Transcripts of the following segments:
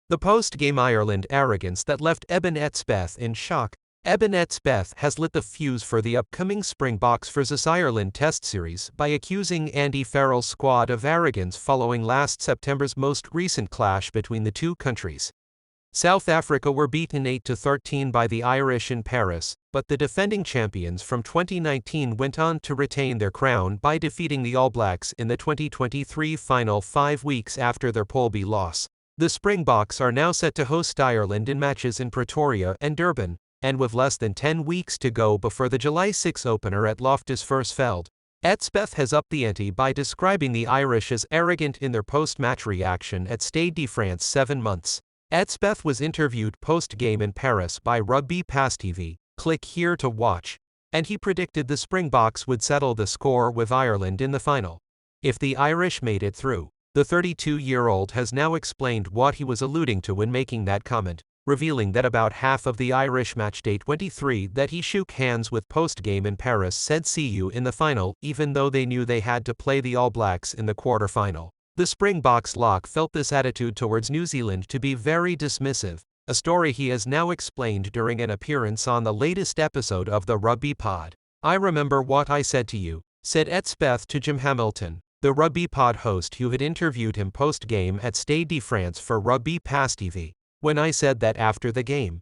The Post-Game Ireland Arrogance that left Eben Etzebeth in shock. Eben Etzebeth has lit the fuse for the upcoming Springboks vs Ireland Test Series by accusing Andy Farrell's squad of arrogance following last September's most recent clash between the two countries. South Africa were beaten 8-13 by the Irish in Paris, but the defending champions from 2019 went on to retain their crown by defeating the All Blacks in the 2023 final 5 weeks after their Pool B loss. The Springboks are now set to host Ireland in matches in Pretoria and Durban, and with less than 10 weeks to go before the July 6 opener at Loftus Versfeld. Etzebeth has upped the ante by describing the Irish as arrogant in their post-match reaction at Stade de France 7 months. Etzebeth was interviewed post-game in Paris by Rugby Pass TV, click here to watch, and he predicted the Springboks would settle the score with Ireland in the final. If the Irish made it through, the 32-year-old has now explained what he was alluding to when making that comment, revealing that about half of the Irish matchday 23 that he shook hands with post-game in Paris said see you in the final, even though they knew they had to play the All Blacks in the quarter-final. The Springboks lock felt this attitude towards New Zealand to be very dismissive, a story he has now explained during an appearance on the latest episode of the Rugby Pod. "I remember what I said to you," said Etzebeth to Jim Hamilton, the Rugby Pod host who had interviewed him post-game at Stade de France for Rugby Pass TV, "when I said that after the game.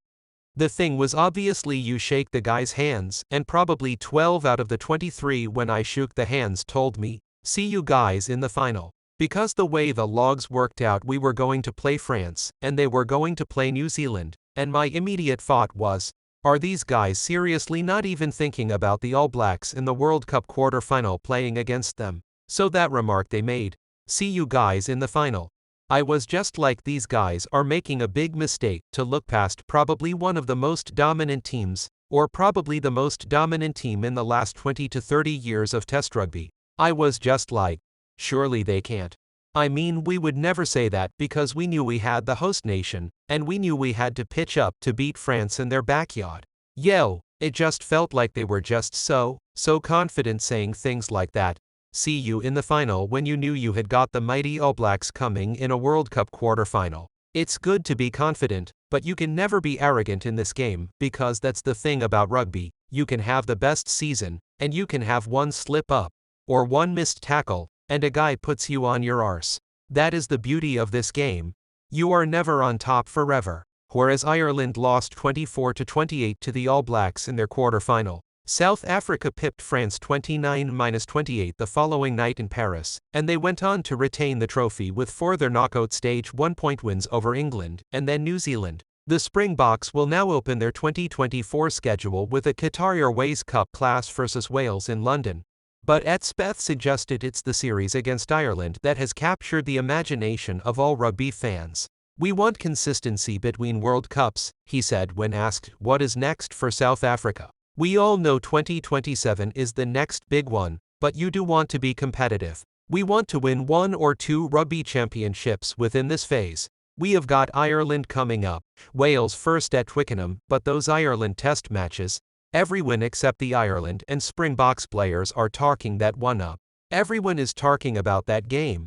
The thing was obviously you shake the guy's hands, and probably 12 out of the 23 when I shook the hands told me, see you guys in the final. Because the way the logs worked out we were going to play France, and they were going to play New Zealand, and my immediate thought was, are these guys seriously not even thinking about the All Blacks in the World Cup quarter-final playing against them? So that remark they made, see you guys in the final. I was just like these guys are making a big mistake to look past probably one of the most dominant teams, or probably the most dominant team in the last 20 to 30 years of Test rugby. I was just like, surely they can't. I mean we would never say that because we knew we had the host nation, and we knew we had to pitch up to beat France in their backyard. Yo, it just felt like they were just so confident saying things like that. See you in the final when you knew you had got the mighty All Blacks coming in a World Cup quarter-final. It's good to be confident, but you can never be arrogant in this game, because that's the thing about rugby, you can have the best season, and you can have one slip-up, or one missed tackle, and a guy puts you on your arse. That is the beauty of this game. You are never on top forever. Whereas Ireland lost 24-28 to the All Blacks in their quarter-final, South Africa pipped France 29-28 the following night in Paris, and they went on to retain the trophy with further knockout stage 1-point wins over England and then New Zealand. The Springboks will now open their 2024 schedule with a Qatar Airways Cup Clash vs Wales in London. But Etzebeth suggested it's the series against Ireland that has captured the imagination of all rugby fans. We want consistency between World Cups, he said when asked what is next for South Africa. We all know 2027 is the next big one, but you do want to be competitive. We want to win 1 or 2 rugby championships within this phase. We have got Ireland coming up, Wales first at Twickenham, but those Ireland test matches, everyone except the Ireland and Springboks players are talking that one up. Everyone is talking about that game.